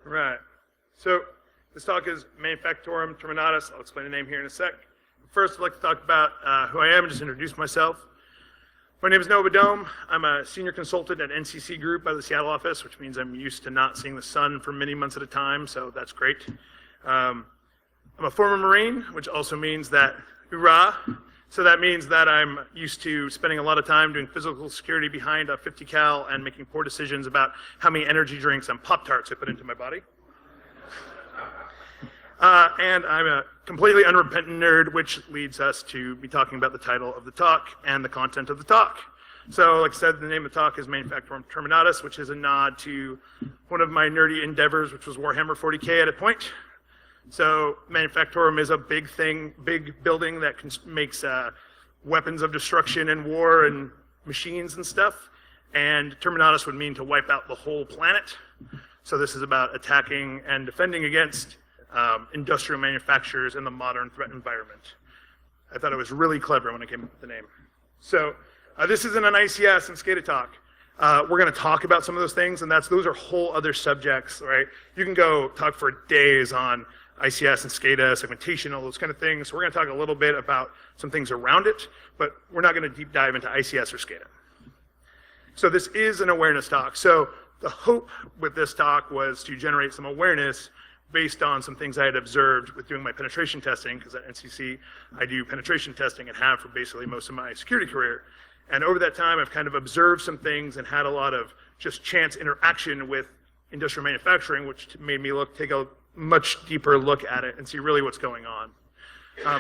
Right. So this talk is Manufactorum Terminatus. I'll explain the name here in a sec. First, I'd like to talk about who I am and just introduce myself. My name is Noah Beddome. I'm a senior consultant at NCC Group out of the Seattle office, which means I'm used to not seeing the sun for many months at a time, so that's great. I'm a former Marine, which also means that, hoorah, so that means that I'm used to spending a lot of time doing physical security behind a 50 cal and making poor decisions about how many energy drinks and Pop-Tarts I put into my body. And I'm a completely unrepentant nerd, which leads us to be talking about the title of the talk and the content of the talk. So, like I said, the name of the talk is Manufactorum Terminatus, which is a nod to one of my nerdy endeavors, which was Warhammer 40K at a point. So, Manufactorum is a big thing, big building that makes weapons of destruction and war and machines and stuff. And Terminatus would mean to wipe out the whole planet. So this is about attacking and defending against industrial manufacturers in the modern threat environment. I thought it was really clever when I came up with the name. So this isn't an ICS and SCADA talk. We're going to talk about some of those things, and those are whole other subjects, right? You can go talk for days on ICS and SCADA, segmentation, all those kind of things. So we're going to talk a little bit about some things around it, but we're not going to deep dive into ICS or SCADA. So this is an awareness talk. So the hope with this talk was to generate some awareness based on some things I had observed with doing my penetration testing, because at NCC I do penetration testing and have for basically most of my security career. And over that time I've kind of observed some things and had a lot of just chance interaction with industrial manufacturing, which made me take a much deeper look at it and see really what's going on.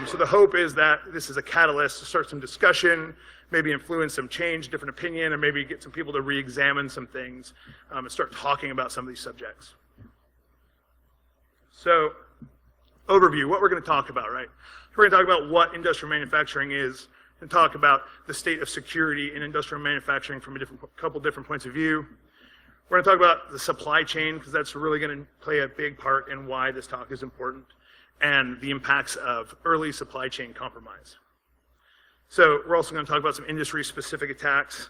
So the hope is that this is a catalyst to start some discussion, maybe influence some change, different opinion, and maybe get some people to re-examine some things and start talking about some of these subjects. So, overview, what we're going to talk about, right? We're going to talk about what industrial manufacturing is and talk about the state of security in industrial manufacturing from a couple different points of view. We're going to talk about the supply chain, because that's really going to play a big part in why this talk is important, and the impacts of early supply chain compromise. So we're also going to talk about some industry-specific attacks.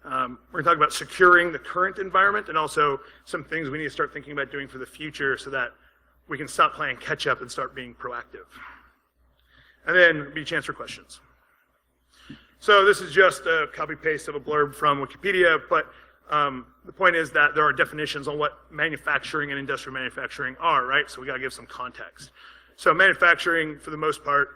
We're going to talk about securing the current environment and also some things we need to start thinking about doing for the future so that we can stop playing catch-up and start being proactive. And then be a chance for questions. So this is just a copy-paste of a blurb from Wikipedia, but the point is that there are definitions on what manufacturing and industrial manufacturing are, right? So we got to give some context. So manufacturing, for the most part,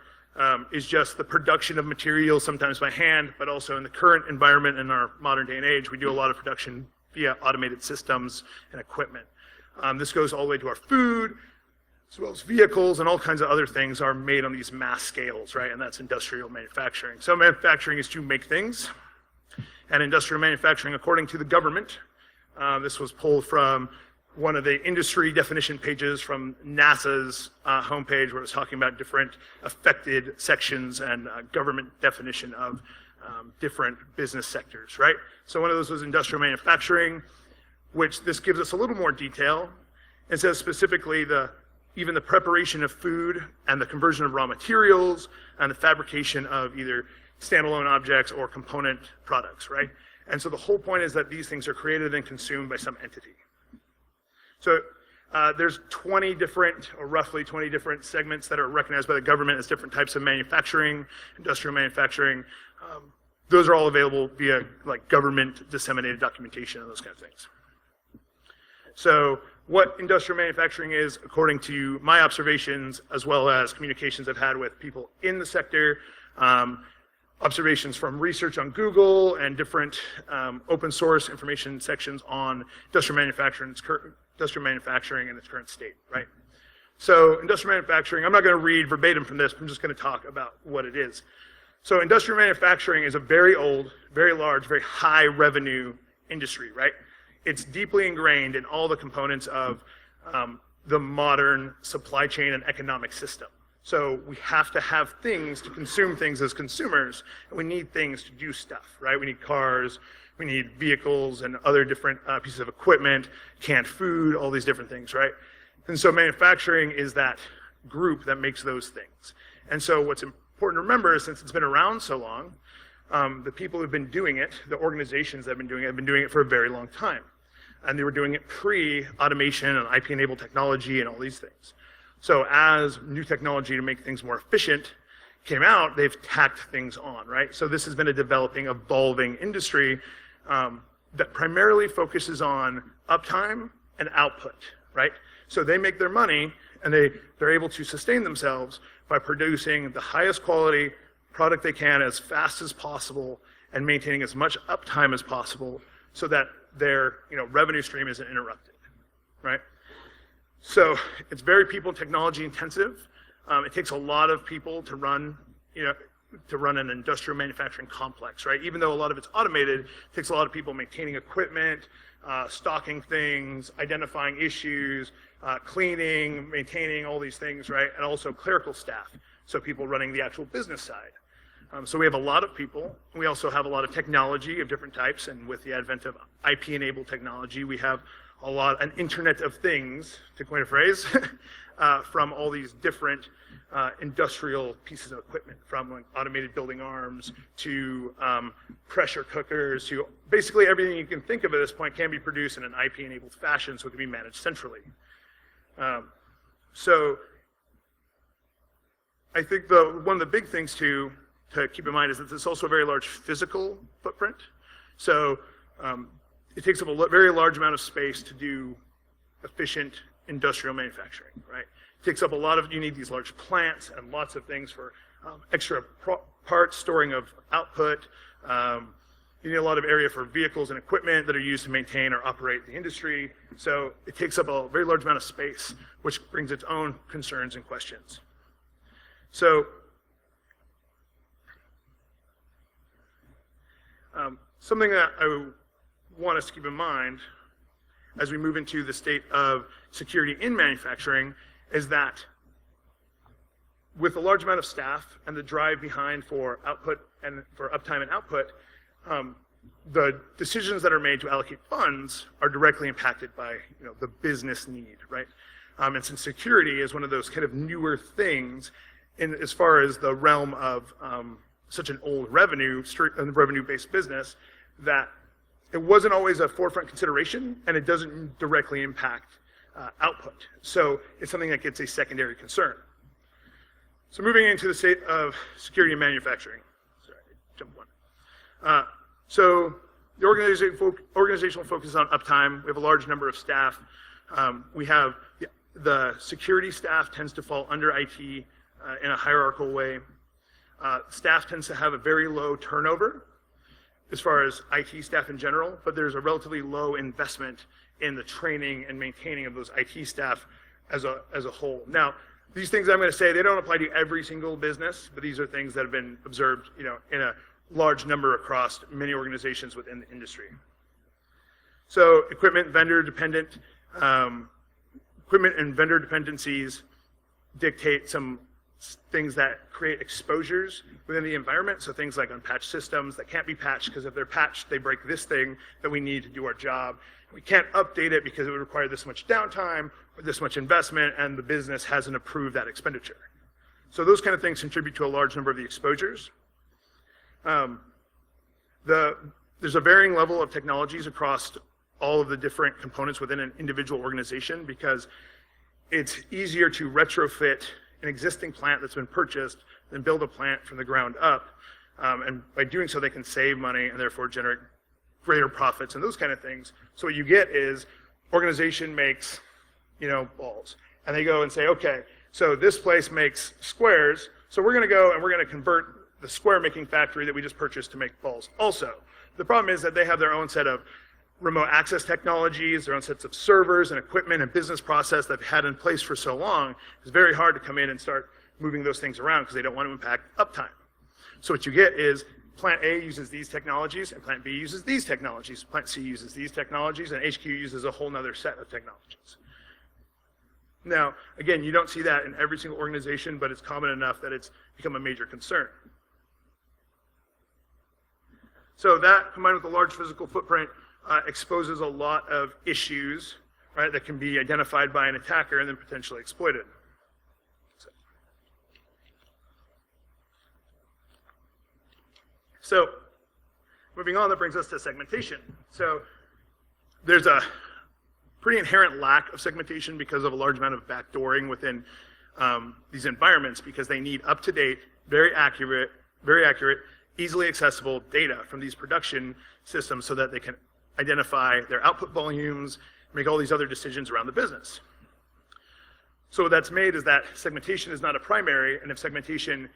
is just the production of materials, sometimes by hand, but also in the current environment in our modern day and age, we do a lot of production via automated systems and equipment. This goes all the way to our food, as well as vehicles and all kinds of other things are made on these mass scales, right? And that's industrial manufacturing. So manufacturing is to make things. And industrial manufacturing, according to the government, this was pulled from one of the industry definition pages from NASA's homepage, where it was talking about different affected sections and government definition of different business sectors, right? So one of those was industrial manufacturing, which this gives us a little more detail. It says specifically even the preparation of food and the conversion of raw materials and the fabrication of either standalone objects or component products, right? And so the whole point is that these things are created and consumed by some entity. So there's 20 different, or roughly 20 different segments that are recognized by the government as different types of manufacturing, industrial manufacturing. Those are all available via like government disseminated documentation and those kind of things. So what industrial manufacturing is, according to my observations, as well as communications I've had with people in the sector, observations from research on Google and different open source information sections on industrial manufacturing in its current state, right? So industrial manufacturing, I'm not going to read verbatim from this, I'm just going to talk about what it is. So industrial manufacturing is a very old, very large, very high revenue industry, right? It's deeply ingrained in all the components of the modern supply chain and economic system. So we have to have things to consume things as consumers, and we need things to do stuff, right? We need cars, we need vehicles and other different pieces of equipment, canned food, all these different things, right? And so manufacturing is that group that makes those things. And so what's important to remember is, since it's been around so long, the people who've been doing it, the organizations that have been doing it for a very long time. and they were doing it pre-automation and IP-enabled technology and all these things. So as new technology to make things more efficient came out, they've tacked things on, right? So this has been a developing, evolving industry that primarily focuses on uptime and output, right? So they make their money, and they're able to sustain themselves by producing the highest quality product they can as fast as possible and maintaining as much uptime as possible so that their revenue stream isn't interrupted, right? So it's very people and technology intensive. It takes a lot of people to run, an industrial manufacturing complex, right? Even though a lot of it's automated, it takes a lot of people maintaining equipment, stocking things, identifying issues, cleaning, maintaining all these things, right? And also clerical staff, so people running the actual business side. So we have a lot of people. We also have a lot of technology of different types, and with the advent of IP-enabled technology, we have an Internet of Things, to coin a phrase, from all these different industrial pieces of equipment, from like automated building arms to pressure cookers to basically everything you can think of at this point can be produced in an IP-enabled fashion, so it can be managed centrally. So I think one of the big things to keep in mind is that it's also a very large physical footprint. So it takes up a very large amount of space to do efficient industrial manufacturing, right? It takes up you need these large plants and lots of things for extra parts, storing of output. You need a lot of area for vehicles and equipment that are used to maintain or operate the industry. So it takes up a very large amount of space, which brings its own concerns and questions. So something that I want us to keep in mind as we move into the state of security in manufacturing is that with a large amount of staff and the drive behind for output and for uptime and output, the decisions that are made to allocate funds are directly impacted by the business need, right? And since security is one of those kind of newer things as far as the realm of such an old revenue-based business, that it wasn't always a forefront consideration, and it doesn't directly impact output. So it's something that gets a secondary concern. So moving into the state of security in manufacturing. Sorry, jump one. So the organizational focus is on uptime. We have a large number of staff. We have the security staff tends to fall under IT in a hierarchical way. Staff tends to have a very low turnover as far as IT staff in general, but there's a relatively low investment in the training and maintaining of those IT staff as a whole. Now, these things I'm going to say, they don't apply to every single business, but these are things that have been observed, in a large number across many organizations within the industry. So equipment and vendor dependencies dictate some things that create exposures within the environment. So things like unpatched systems that can't be patched because if they're patched, they break this thing that we need to do our job. We can't update it because it would require this much downtime or this much investment, and the business hasn't approved that expenditure. So those kind of things contribute to a large number of the exposures. There's a varying level of technologies across all of the different components within an individual organization because it's easier to retrofit an existing plant that's been purchased than build a plant from the ground up. And by doing so, they can save money and therefore generate greater profits and those kind of things. So what you get is organization makes, balls. And they go and say, okay, so this place makes squares, so we're going to go and we're going to convert the square making factory that we just purchased to make balls also. The problem is that they have their own set of remote access technologies, their own sets of servers and equipment and business process that they've had in place for so long. It's very hard to come in and start moving those things around because they don't want to impact uptime. So what you get is Plant A uses these technologies and Plant B uses these technologies. Plant C uses these technologies and HQ uses a whole nother set of technologies. Now, again, you don't see that in every single organization, but it's common enough that it's become a major concern. So that, combined with a large physical footprint, exposes a lot of issues, right, that can be identified by an attacker and then potentially exploited. So moving on, that brings us to segmentation. So there's a pretty inherent lack of segmentation because of a large amount of backdooring within these environments, because they need up-to-date, very accurate, easily accessible data from these production systems so that they can identify their output volumes, make all these other decisions around the business. So what that's made is that segmentation is not a primary, and if segmentation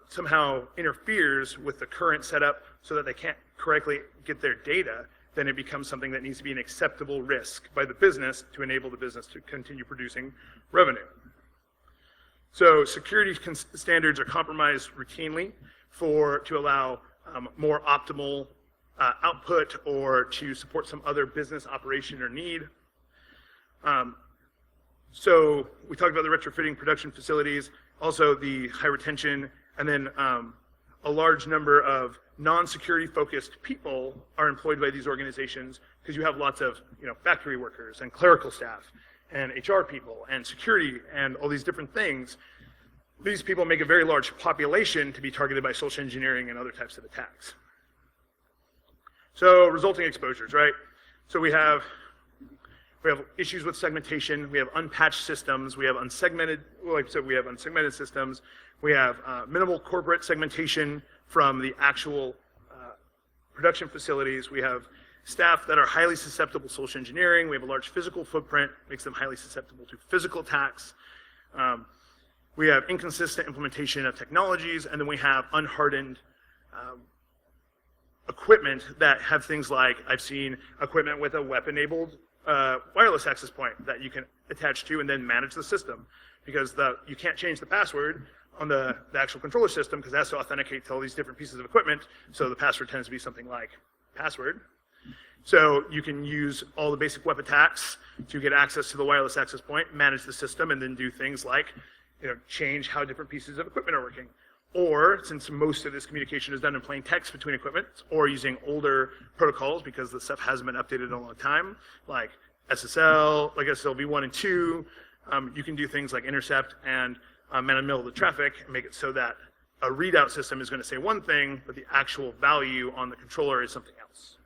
somehow interferes with the current setup so that they can't correctly get their data, then it becomes something that needs to be an acceptable risk by the business to enable the business to continue producing revenue. So security standards are compromised routinely to allow more optimal output or to support some other business operation or need. So we talked about the retrofitting production facilities, also the high retention, and then a large number of non-security focused people are employed by these organizations, because you have lots of factory workers and clerical staff and HR people and security and all these different things. These people make a very large population to be targeted by social engineering and other types of attacks. So resulting exposures, right? So we have issues with segmentation, we have unpatched systems, we have unsegmented, like I said, we have unsegmented systems, we have minimal corporate segmentation from the actual production facilities, we have staff that are highly susceptible to social engineering, we have a large physical footprint, makes them highly susceptible to physical attacks, we have inconsistent implementation of technologies, and then we have unhardened equipment that have things like, I've seen equipment with a web-enabled wireless access point that you can attach to and then manage the system, because you can't change the password on the actual controller system because it has to authenticate to all these different pieces of equipment, so the password tends to be something like password. So you can use all the basic web attacks to get access to the wireless access point, manage the system, and then do things like change how different pieces of equipment are working. Or, since most of this communication is done in plain text between equipment, or using older protocols because the stuff hasn't been updated in a long time, like SSL, like SSL v1 and 2, you can do things like intercept and man in the middle of the traffic and make it so that a readout system is going to say one thing, but the actual value on the controller is something else.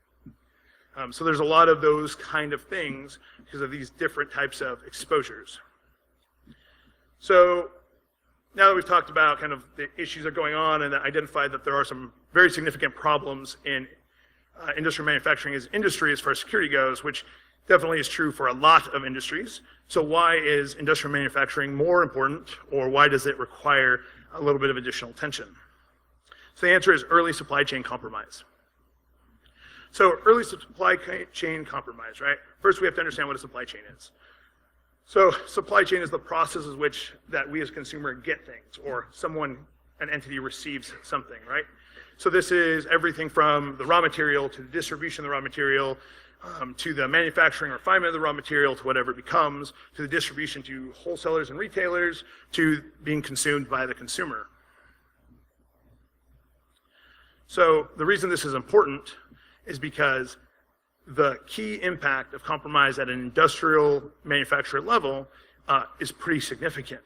So there's a lot of those kind of things because of these different types of exposures. So now that we've talked about kind of the issues that are going on and identified that there are some very significant problems in industrial manufacturing as industry as far as security goes, which definitely is true for a lot of industries. So why is industrial manufacturing more important, or why does it require a little bit of additional attention? So the answer is early supply chain compromise. So early supply chain compromise, right? First we have to understand what a supply chain is. So supply chain is the process in which that we as consumer get things, or an entity receives something, right? So this is everything from the raw material to the distribution of the raw material, to the manufacturing or refinement of the raw material, to whatever it becomes, to the distribution to wholesalers and retailers, to being consumed by the consumer. So the reason this is important is because the key impact of compromise at an industrial manufacturer level is pretty significant.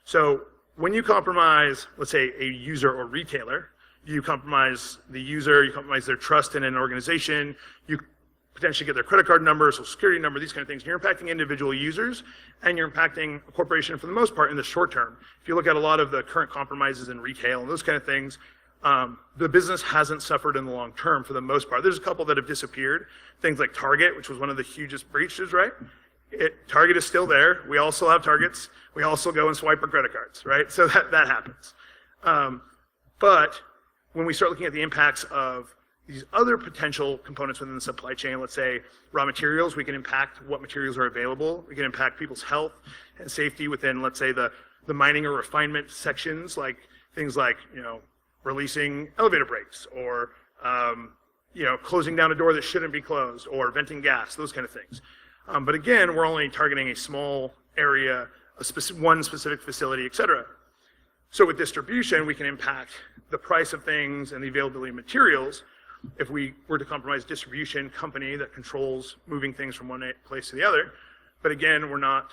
So when you compromise, let's say, a user or retailer, you compromise the user, you compromise their trust in an organization, you potentially get their credit card number, social security number, these kind of things. You're impacting individual users, and you're impacting a corporation for the most part in the short term. If you look at a lot of the current compromises in retail and those kind of things, the business hasn't suffered in the long term for the most part. There's a couple that have disappeared. Things like Target, which was one of the hugest breaches, right? Target is still there. We all still have Targets. We also go and swipe our credit cards, right? So that happens. But when we start looking at the impacts of these other potential components within the supply chain, let's say raw materials, we can impact what materials are available. We can impact people's health and safety within, let's say, the mining or refinement sections, like things like, releasing elevator brakes, or closing down a door that shouldn't be closed, or venting gas, those kind of things. But again, we're only targeting a small area, one specific facility, et cetera. So with distribution, we can impact the price of things and the availability of materials. If we were to compromise distribution company that controls moving things from one place to the other, but again, we're not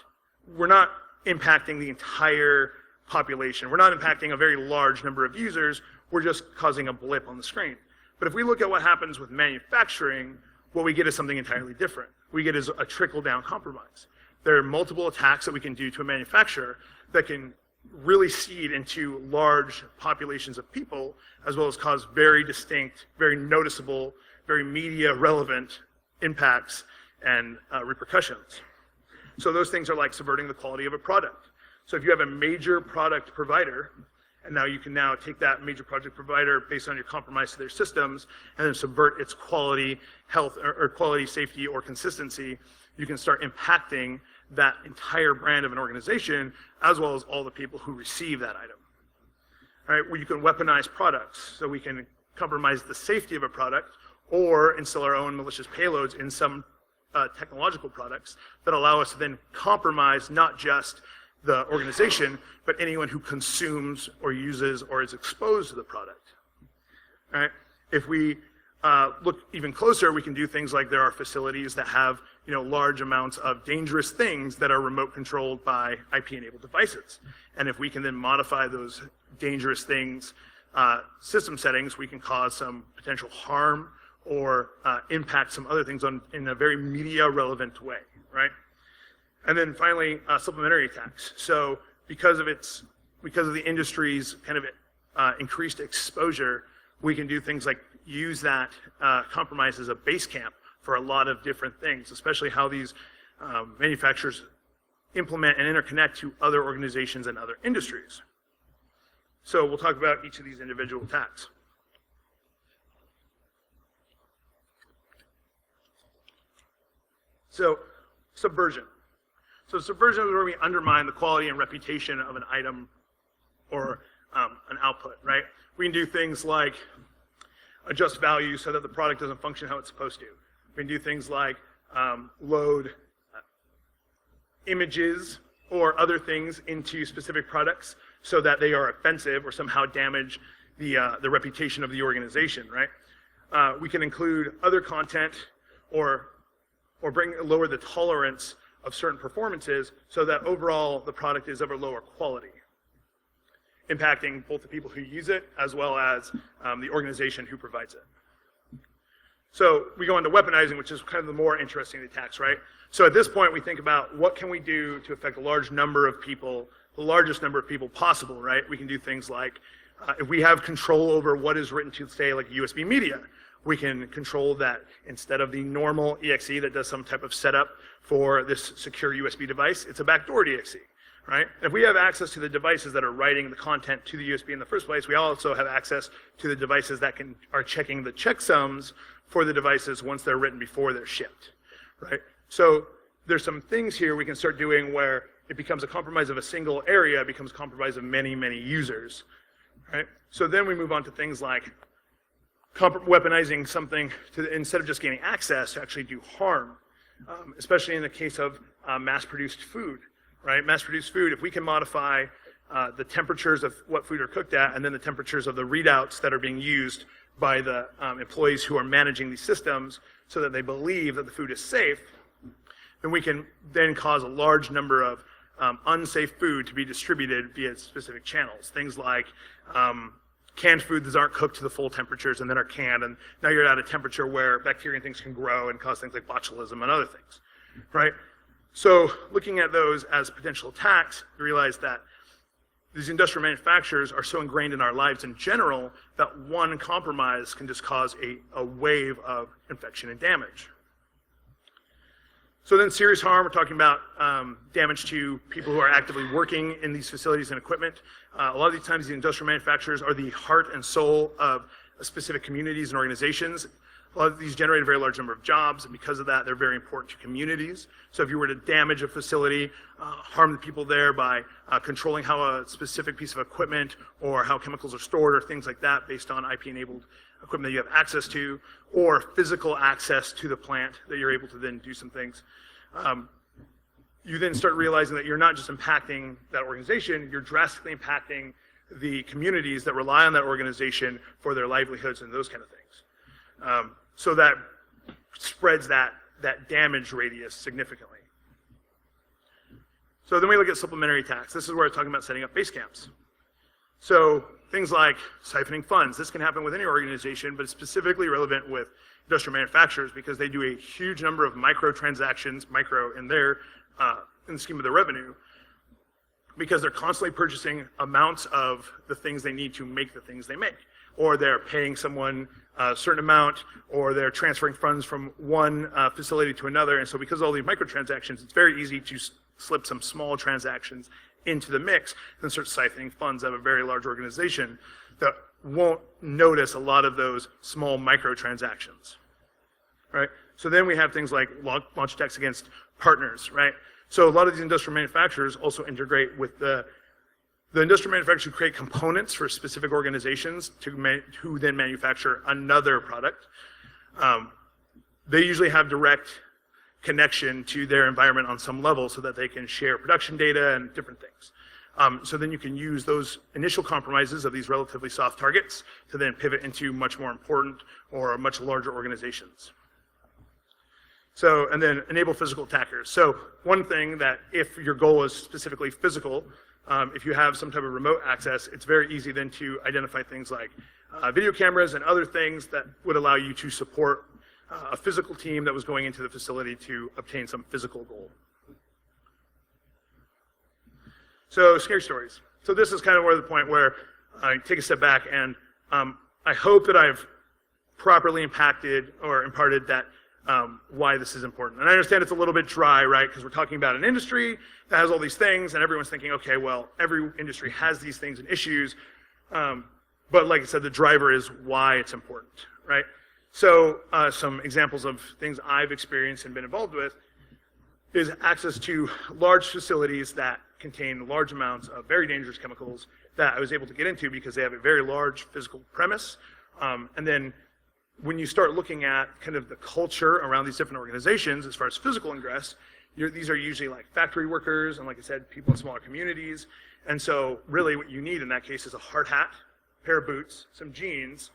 impacting the entire population. We're not impacting a very large number of users. We're just causing a blip on the screen. But if we look at what happens with manufacturing, what we get is something entirely different. We get is a trickle-down compromise. There are multiple attacks that we can do to a manufacturer that can really seed into large populations of people, as well as cause very distinct, very noticeable, very media-relevant impacts and repercussions. So those things are like subverting the quality of a product. So if you have a major product provider, and now you can now take that major product provider based on your compromise to their systems and then subvert its quality, health, or quality, safety, or consistency, you can start impacting that entire brand of an organization, as well as all the people who receive that item. All right, well, you can weaponize products, so we can compromise the safety of a product or install our own malicious payloads in some technological products that allow us to then compromise not just the organization, but anyone who consumes or uses or is exposed to the product. All right? If we look even closer, we can do things like there are facilities that have large amounts of dangerous things that are remote controlled by IP-enabled devices. And if we can then modify those dangerous things system settings, we can cause some potential harm or impact some other things in a very media-relevant way, right? And then finally, supplementary attacks. So because of the industry's kind of increased exposure, we can do things like use that compromise as a base camp for a lot of different things, especially how these manufacturers implement and interconnect to other organizations and other industries. So we'll talk about each of these individual attacks. So subversion. So subversion is where we undermine the quality and reputation of an item or an output, right? We can do things like adjust values so that the product doesn't function how it's supposed to. We can do things like load images or other things into specific products so that they are offensive or somehow damage the reputation of the organization, right? We can include other content or lower the tolerance of certain performances so that overall the product is of a lower quality, impacting both the people who use it as well as the organization who provides it. So we go into weaponizing, which is kind of the more interesting attacks, right? So at this point, we think about what can we do to affect a large number of people, the largest number of people possible, right? We can do things like, if we have control over what is written to, say, like USB media, we can control that instead of the normal exe that does some type of setup for this secure USB device, it's a backdoor exe, right? If we have access to the devices that are writing the content to the USB in the first place, we also have access to the devices that are checking the checksums for the devices once they're written before they're shipped, right? So there's some things here we can start doing where it becomes a compromise of a single area, it becomes a compromise of many, many users, right? So then we move on to things like weaponizing something instead of just gaining access to actually do harm, especially in the case of mass-produced food, right? Mass-produced food, if we can modify the temperatures of what food are cooked at and then the temperatures of the readouts that are being used by the employees who are managing these systems so that they believe that the food is safe, then we can then cause a large number of unsafe food to be distributed via specific channels. Things like canned foods that aren't cooked to the full temperatures and then are canned, and now you're at a temperature where bacteria and things can grow and cause things like botulism and other things, right? So looking at those as potential attacks, you realize that these industrial manufacturers are so ingrained in our lives in general that one compromise can just cause a wave of infection and damage. So then serious harm, we're talking about damage to people who are actively working in these facilities and equipment. A lot of these times the industrial manufacturers are the heart and soul of specific communities and organizations. A lot of these generate a very large number of jobs, and because of that, they're very important to communities. So if you were to damage a facility, harm the people there by controlling how a specific piece of equipment or how chemicals are stored or things like that based on IP-enabled equipment that you have access to, or physical access to the plant that you're able to then do some things, you then start realizing that you're not just impacting that organization, you're drastically impacting the communities that rely on that organization for their livelihoods and those kind of things. So that spreads that damage radius significantly. So then we look at supplementary attacks. This is where we're talking about setting up base camps. So things like siphoning funds. This can happen with any organization, but it's specifically relevant with industrial manufacturers because they do a huge number of microtransactions, micro in their in the scheme of their revenue, because they're constantly purchasing amounts of the things they need to make the things they make, or they're paying someone a certain amount, or they're transferring funds from one facility to another. And so because of all these microtransactions, it's very easy to slip some small transactions into the mix and start siphoning funds out of a very large organization that won't notice a lot of those small microtransactions, right? So then we have things like launch attacks against partners, right? So a lot of these industrial manufacturers also integrate with the industrial manufacturers who create components for specific organizations who then manufacture another product. They usually have direct connection to their environment on some level so that they can share production data and different things. So then you can use those initial compromises of these relatively soft targets to then pivot into much more important or much larger organizations. So, and then enable physical attackers. So one thing that if your goal is specifically physical, if you have some type of remote access, it's very easy then to identify things like video cameras and other things that would allow you to support a physical team that was going into the facility to obtain some physical goal. So scary stories. So this is kind of where the point where I take a step back and I hope that I've properly impacted or imparted that why this is important. And I understand it's a little bit dry, right? Because we're talking about an industry that has all these things and everyone's thinking, okay, well, every industry has these things and issues. But like I said, the driver is why it's important, right? So some examples of things I've experienced and been involved with is access to large facilities that contain large amounts of very dangerous chemicals that I was able to get into because they have a very large physical premise. And then when you start looking at kind of the culture around these different organizations as far as physical ingress, these are usually like factory workers and, like I said, people in smaller communities. And so really what you need in that case is a hard hat, a pair of boots, some jeans,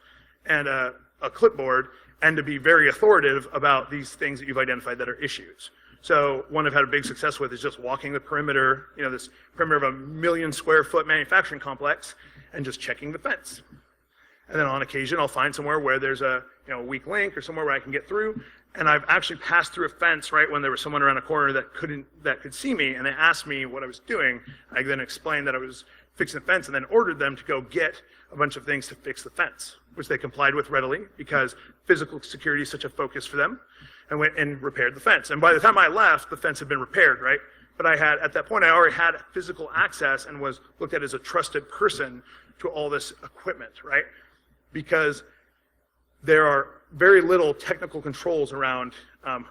and a clipboard, and to be very authoritative about these things that you've identified that are issues. So one I've had a big success with is just walking the perimeter, this perimeter of a 1 million square foot manufacturing complex and just checking the fence. And then on occasion, I'll find somewhere where there's a weak link or somewhere where I can get through. And I've actually passed through a fence right when there was someone around a corner that could see me, and they asked me what I was doing. I then explained that I was fixing the fence and then ordered them to go get a bunch of things to fix the fence, which they complied with readily because physical security is such a focus for them, and went and repaired the fence. And by the time I left, the fence had been repaired, right? But at that point, I already had physical access and was looked at as a trusted person to all this equipment, right? Because there are very little technical controls around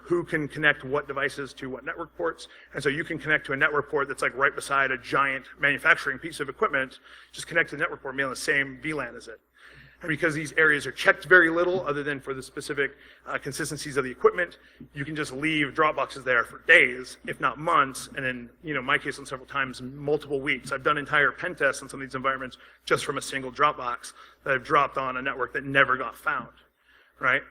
who can connect what devices to what network ports. And so you can connect to a network port that's like right beside a giant manufacturing piece of equipment, just connect to the network port and be on the same VLAN as it. And because these areas are checked very little other than for the specific consistencies of the equipment, you can just leave drop boxes there for days, if not months, and in my case on several times, multiple weeks. I've done entire pen tests on some of these environments just from a single drop box that I've dropped on a network that never got found, right?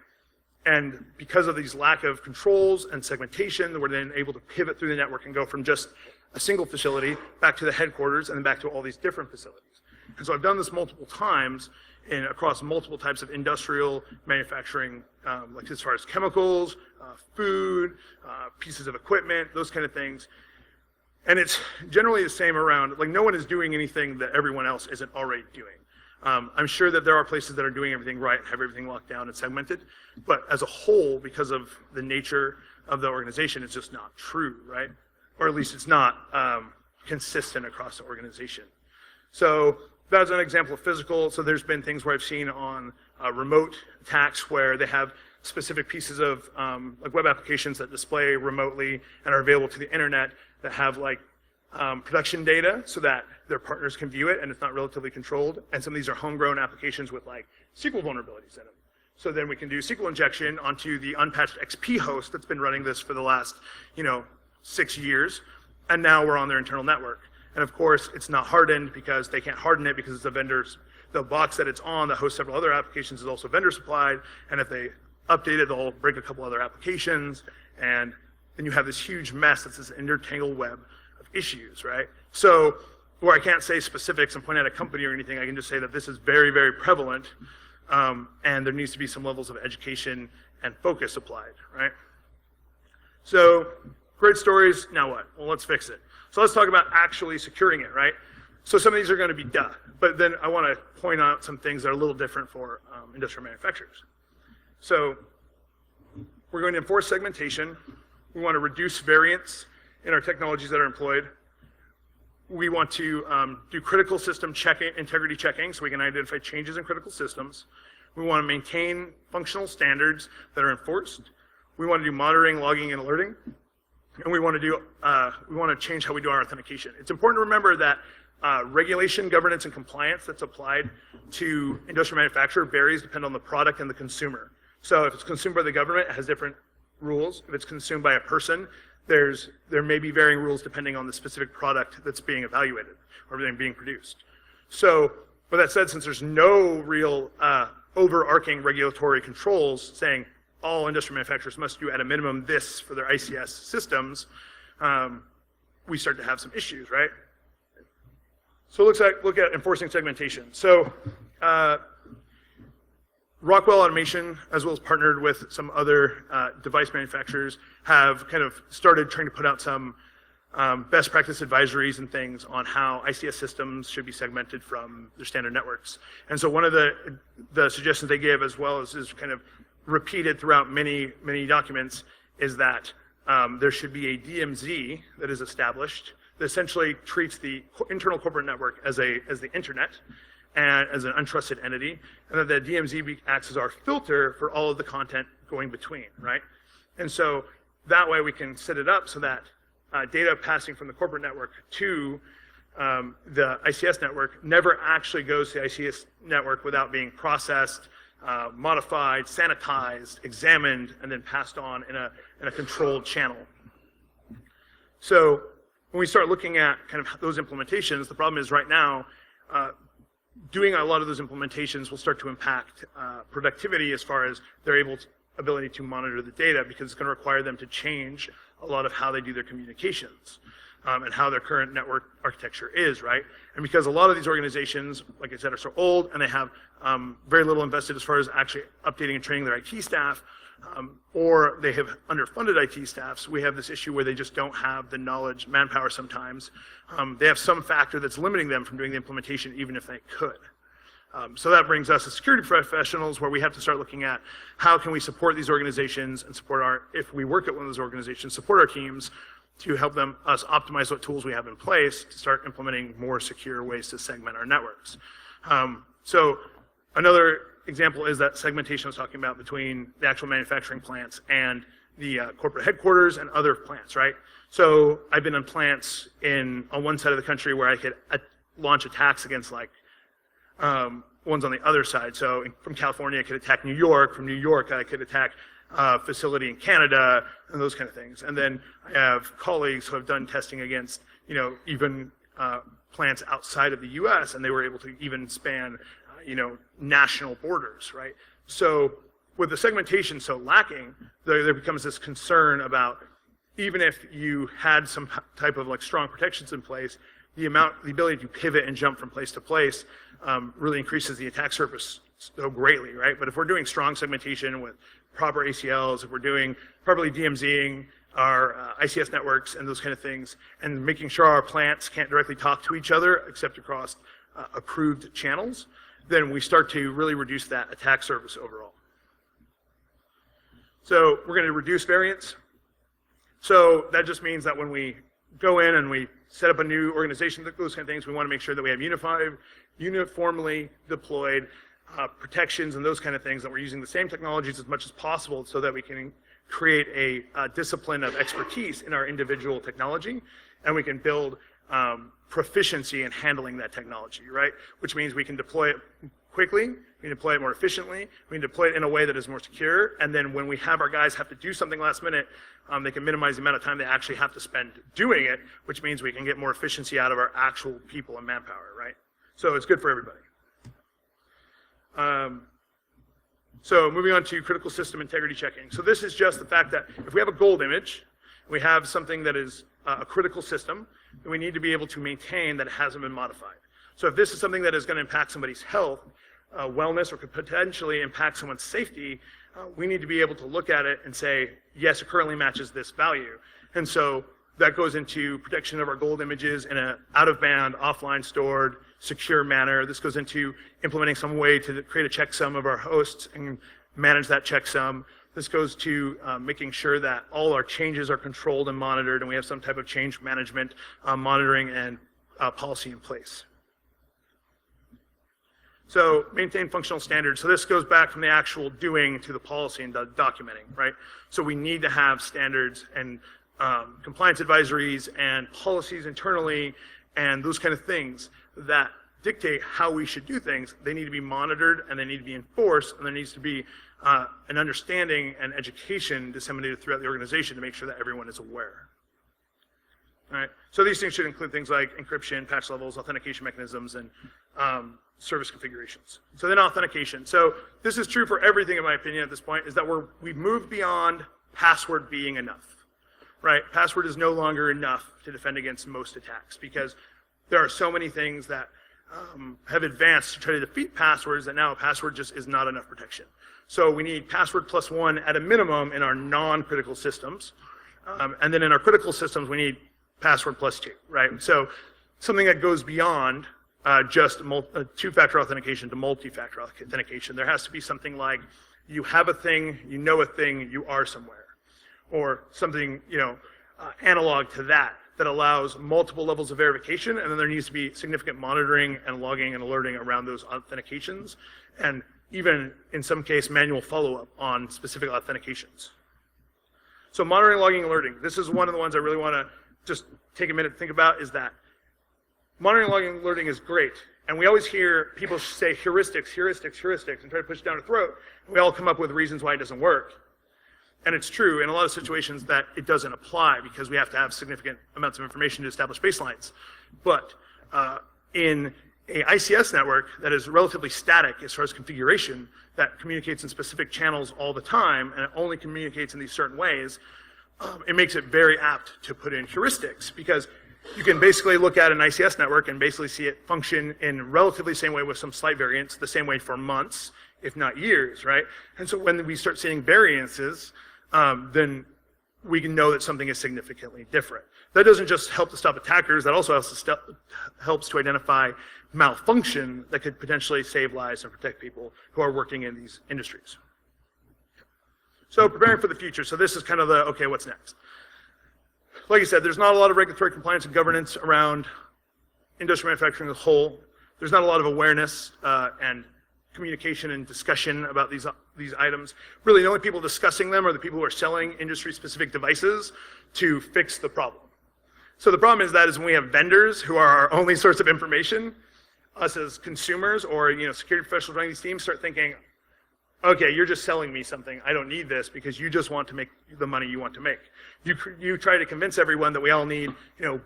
And because of these lack of controls and segmentation, we're then able to pivot through the network and go from just a single facility back to the headquarters and then back to all these different facilities. And so I've done this multiple times across multiple types of industrial manufacturing, like as far as chemicals, food, pieces of equipment, those kind of things. And it's generally the same around, like no one is doing anything that everyone else isn't already doing. I'm sure that there are places that are doing everything right, have everything locked down and segmented, but as a whole, because of the nature of the organization, it's just not true, right? Or at least it's not consistent across the organization. So that's an example of physical. So there's been things where I've seen on remote attacks where they have specific pieces of like web applications that display remotely and are available to the internet that have like production data so that their partners can view it and it's not relatively controlled. And some of these are homegrown applications with like SQL vulnerabilities in them. So then we can do SQL injection onto the unpatched XP host that's been running this for the last 6 years. And now we're on their internal network. And of course, it's not hardened because they can't harden it because it's the box that it's on that hosts several other applications is also vendor supplied. And if they update it, they'll break a couple other applications. And then you have this huge mess that's this intertangled web of issues, right? So where I can't say specifics and point out a company or anything, I can just say that this is very, very prevalent. And there needs to be some levels of education and focus applied, right? So great stories, now what? Well, let's fix it. So let's talk about actually securing it, right? So some of these are going to be duh, but then I want to point out some things that are a little different for industrial manufacturers. So we're going to enforce segmentation. We want to reduce variance in our technologies that are employed. We want to do critical system checking, integrity checking, so we can identify changes in critical systems. We want to maintain functional standards that are enforced. We want to do monitoring, logging, and alerting. And we want to change how we do our authentication. It's important to remember that regulation, governance, and compliance that's applied to industrial manufacturer varies depending on the product and the consumer. So if it's consumed by the government, it has different rules. If it's consumed by a person, there may be varying rules depending on the specific product that's being evaluated or being produced. So with that said, since there's no real overarching regulatory controls saying all industrial manufacturers must do at a minimum this for their ICS systems, we start to have some issues, right? So look at enforcing segmentation. So Rockwell Automation, as well as partnered with some other device manufacturers, have kind of started trying to put out some best practice advisories and things on how ICS systems should be segmented from their standard networks. And so one of the suggestions they give, as well as is kind of repeated throughout many documents, is that there should be a DMZ that is established that essentially treats the internal corporate network as the internet and as an untrusted entity, and that the DMZ acts as our filter for all of the content going between, right? And so that way we can set it up so that data passing from the corporate network to the ICS network never actually goes to the ICS network without being processed, modified, sanitized, examined, and then passed on in a controlled channel. So when we start looking at kind of those implementations, the problem is right now, doing a lot of those implementations will start to impact productivity as far as their ability to monitor the data, because it's going to require them to change a lot of how they do their communications and how their current network architecture is, right? And because a lot of these organizations, like I said, are so old and they have very little invested as far as actually updating and training their IT staff, or they have underfunded IT staffs, we have this issue where they just don't have the knowledge, manpower sometimes. They have some factor that's limiting them from doing the implementation even if they could. So that brings us as security professionals, where we have to start looking at how can we support these organizations and support if we work at one of those organizations, support our teams to help us optimize what tools we have in place to start implementing more secure ways to segment our networks. So another example is that segmentation I was talking about between the actual manufacturing plants and the corporate headquarters and other plants, right? So I've been in plants on one side of the country where I could launch attacks against ones on the other side. So from California, I could attack New York. From New York, I could attack a facility in Canada and those kind of things. And then I have colleagues who have done testing against, even plants outside of the US, and they were able to even span national borders, right? So with the segmentation so lacking, there becomes this concern about, even if you had some type of strong protections in place, the ability to pivot and jump from place to place really increases the attack surface so greatly, right? But if we're doing strong segmentation with proper ACLs, if we're doing properly DMZing our ICS networks and those kind of things, and making sure our plants can't directly talk to each other except across approved channels, then we start to really reduce that attack surface overall. So we're going to reduce variance. So that just means that when we go in and we set up a new organization, those kind of things, we want to make sure that we have uniformly deployed protections and those kind of things, that we're using the same technologies as much as possible so that we can create a discipline of expertise in our individual technology, and we can build proficiency in handling that technology, right? Which means we can deploy it quickly, we can deploy it more efficiently, we can deploy it in a way that is more secure, and then when we have our guys have to do something last minute, they can minimize the amount of time they actually have to spend doing it, which means we can get more efficiency out of our actual people and manpower, right? So it's good for everybody. So moving on to critical system integrity checking. So this is just the fact that if we have a gold image, we have something that is a critical system, then we need to be able to maintain that it hasn't been modified. So if this is something that is going to impact somebody's health, wellness, or could potentially impact someone's safety, we need to be able to look at it and say, yes, it currently matches this value. And so that goes into protection of our gold images in an out-of-band, offline stored, secure manner. This goes into implementing some way to create a checksum of our hosts and manage that checksum. This goes to making sure that all our changes are controlled and monitored, and we have some type of change management monitoring and policy in place. So maintain functional standards. So this goes back from the actual doing to the policy and the documenting, right? So we need to have standards and compliance advisories and policies internally and those kind of things that dictate how we should do things. They need to be monitored and they need to be enforced, and there needs to be an understanding and education disseminated throughout the organization to make sure that everyone is aware. All right. So these things should include things like encryption, patch levels, authentication mechanisms, and service configurations. So then authentication. So this is true for everything, in my opinion, at this point, is that we've moved beyond password being enough, right? Password is no longer enough to defend against most attacks because there are so many things that have advanced to try to defeat passwords that now a password just is not enough protection. So we need password +1 at a minimum in our non-critical systems. And then in our critical systems, we need password +2, right? So something that goes beyond just two-factor authentication to multi-factor authentication. There has to be something like you have a thing, you know a thing, you are somewhere, or something analog to that allows multiple levels of verification, and then there needs to be significant monitoring and logging and alerting around those authentications, and even in some case manual follow-up on specific authentications. So monitoring, logging, alerting. This is one of the ones I really want to just take a minute to think about, is that monitoring, logging, alerting is great. And we always hear people say heuristics, heuristics, heuristics, and try to push it down our throat. We all come up with reasons why it doesn't work. And it's true in a lot of situations that it doesn't apply because we have to have significant amounts of information to establish baselines. But in a ICS network that is relatively static as far as configuration, that communicates in specific channels all the time, and it only communicates in these certain ways, it makes it very apt to put in heuristics, because you can basically look at an ICS network and basically see it function in relatively the same way with some slight variance, the same way for months, if not years, right? And so when we start seeing variances, then we can know that something is significantly different. That doesn't just help to stop attackers, that also helps to identify malfunction that could potentially save lives and protect people who are working in these industries. So preparing for the future. So this is kind of the, okay, what's next? Like I said, there's not a lot of regulatory compliance and governance around industrial manufacturing as a whole. There's not a lot of awareness and communication and discussion about these items. Really, the only people discussing them are the people who are selling industry-specific devices to fix the problem. So the problem is when we have vendors who are our only source of information, us as consumers or security professionals running these teams start thinking, okay, you're just selling me something. I don't need this because you just want to make the money you want to make. You try to convince everyone that we all need,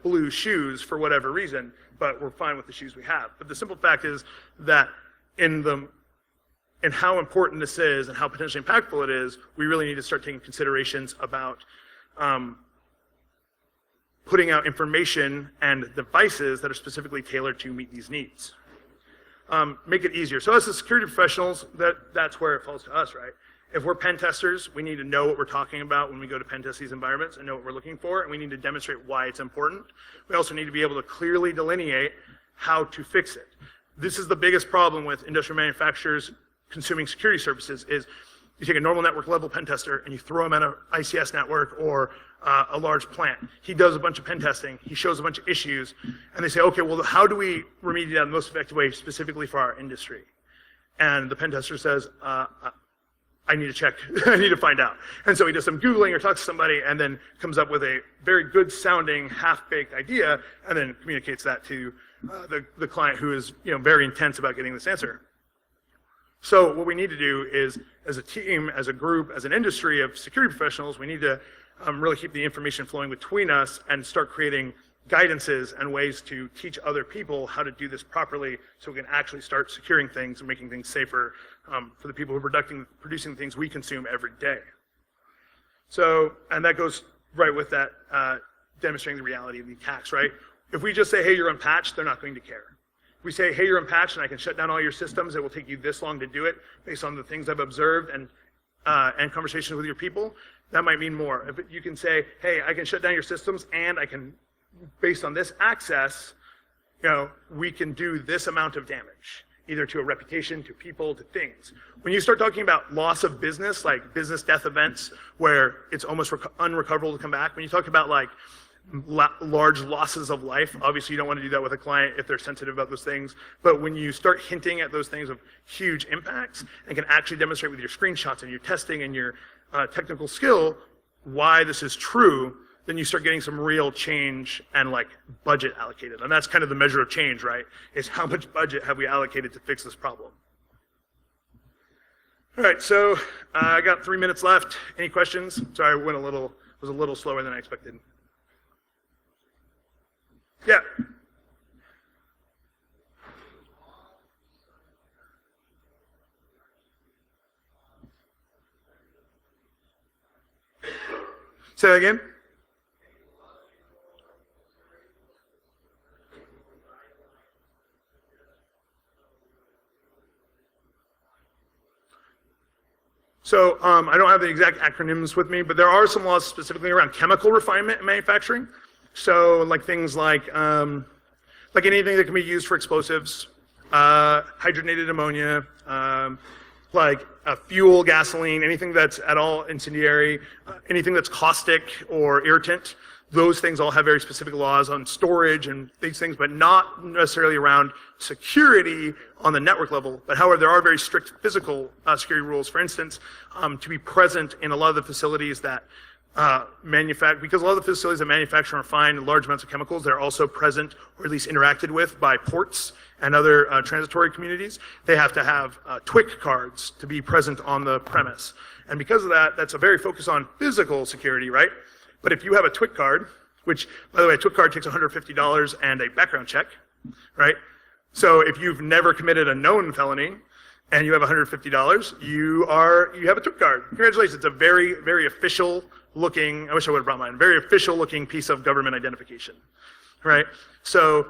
blue shoes for whatever reason, but we're fine with the shoes we have. But the simple fact is that in how important this is and how potentially impactful it is, we really need to start taking considerations about putting out information and devices that are specifically tailored to meet these needs. Make it easier. So us as security professionals, that's where it falls to us, right? If we're pen testers, we need to know what we're talking about when we go to pen test these environments and know what we're looking for, and we need to demonstrate why it's important. We also need to be able to clearly delineate how to fix it. This is the biggest problem with industrial manufacturers consuming security services is you take a normal network level pen tester and you throw him at an ICS network or a large plant. He does a bunch of pen testing, he shows a bunch of issues, and they say, okay, well, how do we remediate that in the most effective way specifically for our industry? And the pen tester says, I need to check, I need to find out. And so he does some Googling or talks to somebody and then comes up with a very good sounding half-baked idea and then communicates that to the client who is very intense about getting this answer. So what we need to do is, as a team, as a group, as an industry of security professionals, we need to really keep the information flowing between us and start creating guidances and ways to teach other people how to do this properly so we can actually start securing things and making things safer for the people who are producing things we consume every day. So, and that goes right with that demonstrating the reality of the attacks, right? If we just say, hey, you're unpatched, they're not going to care. If we say, hey, you're unpatched and I can shut down all your systems, it will take you this long to do it based on the things I've observed, and and conversations with your people, that might mean more. If you can say, hey, I can shut down your systems and I can, based on this access, we can do this amount of damage, either to a reputation, to people, to things. When you start talking about loss of business, like business death events, where it's almost unrecoverable to come back, when you talk about like large losses of life, obviously you don't want to do that with a client if they're sensitive about those things, but when you start hinting at those things of huge impacts and can actually demonstrate with your screenshots and your testing and your technical skill why this is true, then you start getting some real change and like budget allocated. And that's kind of the measure of change, right? Is how much budget have we allocated to fix this problem? All right, so I got 3 minutes left. Any questions? Sorry, I was a little slower than I expected. Yeah. Say that again? So I don't have the exact acronyms with me, but there are some laws specifically around chemical refinement and manufacturing. So like things like anything that can be used for explosives, hydrogenated ammonia, like fuel, gasoline, anything that's at all incendiary, anything that's caustic or irritant. Those things all have very specific laws on storage and these things, but not necessarily around security on the network level. But however, there are very strict physical security rules. For instance, to be present in a lot of the facilities that because a lot of the facilities that manufacture and refine large amounts of chemicals, they're also present or at least interacted with by ports and other transitory communities. They have to have TWIC cards to be present on the premise. And because of that, that's a very focus on physical security, right? But if you have a TWIC card, which, by the way, a TWIC card takes $150 and a background check, right? So if you've never committed a known felony and you have $150, you have a TWIC card. Congratulations, it's a very, very official looking, I wish I would have brought mine, very official looking piece of government identification, right? So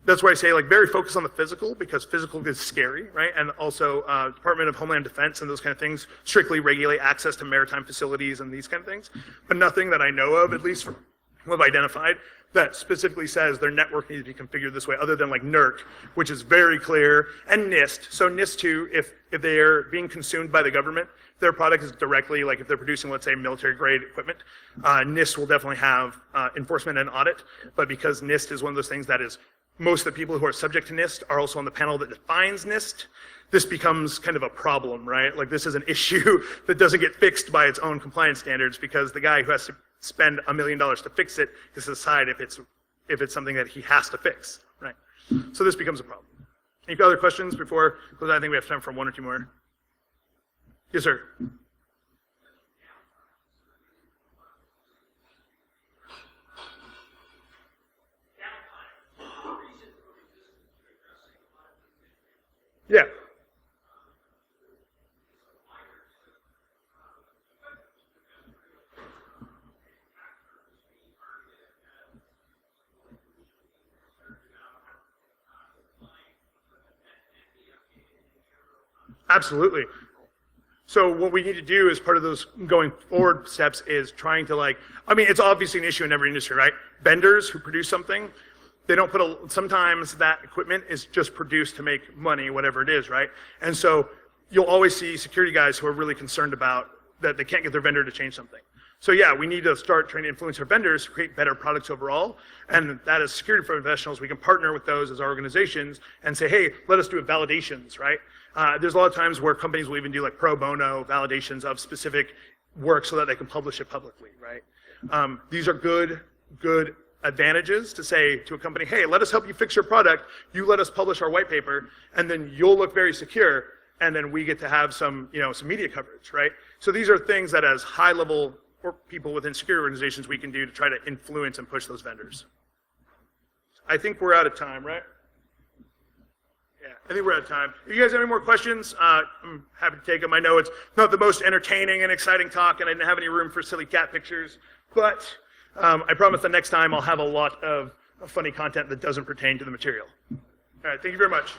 that's why I say like very focused on the physical, because physical is scary, right? And also Department of Homeland Defense and those kind of things strictly regulate access to maritime facilities and these kind of things. But nothing that I know of, at least from what I've identified, that specifically says their network needs to be configured this way, other than like NERC, which is very clear, and NIST. So NIST too, if they are being consumed by the government, their product is directly, like if they're producing, let's say, military grade equipment, NIST will definitely have enforcement and audit. But because NIST is one of those things that is, most of the people who are subject to NIST are also on the panel that defines NIST, this becomes kind of a problem, right? Like this is an issue that doesn't get fixed by its own compliance standards, because the guy who has to spend $1 million to fix it has to decide if it's something that he has to fix, right? So this becomes a problem. Any other questions before? Because I think we have time for one or two more. Yes, sir. Yeah. Absolutely. So what we need to do as part of those going forward steps is trying to it's obviously an issue in every industry, right? Vendors who produce something, they don't sometimes that equipment is just produced to make money, whatever it is, right? And so you'll always see security guys who are really concerned about that they can't get their vendor to change something. So yeah, we need to start trying to influence our vendors to create better products overall. And that as security professionals, we can partner with those as our organizations and say, hey, let us do validations, right? There's a lot of times where companies will even do like pro bono validations of specific work so that they can publish it publicly, right? These are good advantages to say to a company, hey, let us help you fix your product. You let us publish our white paper, and then you'll look very secure, and then we get to have some media coverage, right? So these are things that as high-level people within security organizations we can do to try to influence and push those vendors. I think we're out of time, right? Yeah, I think we're out of time. If you guys have any more questions, I'm happy to take them. I know it's not the most entertaining and exciting talk, and I didn't have any room for silly cat pictures, but I promise the next time I'll have a lot of funny content that doesn't pertain to the material. All right, thank you very much.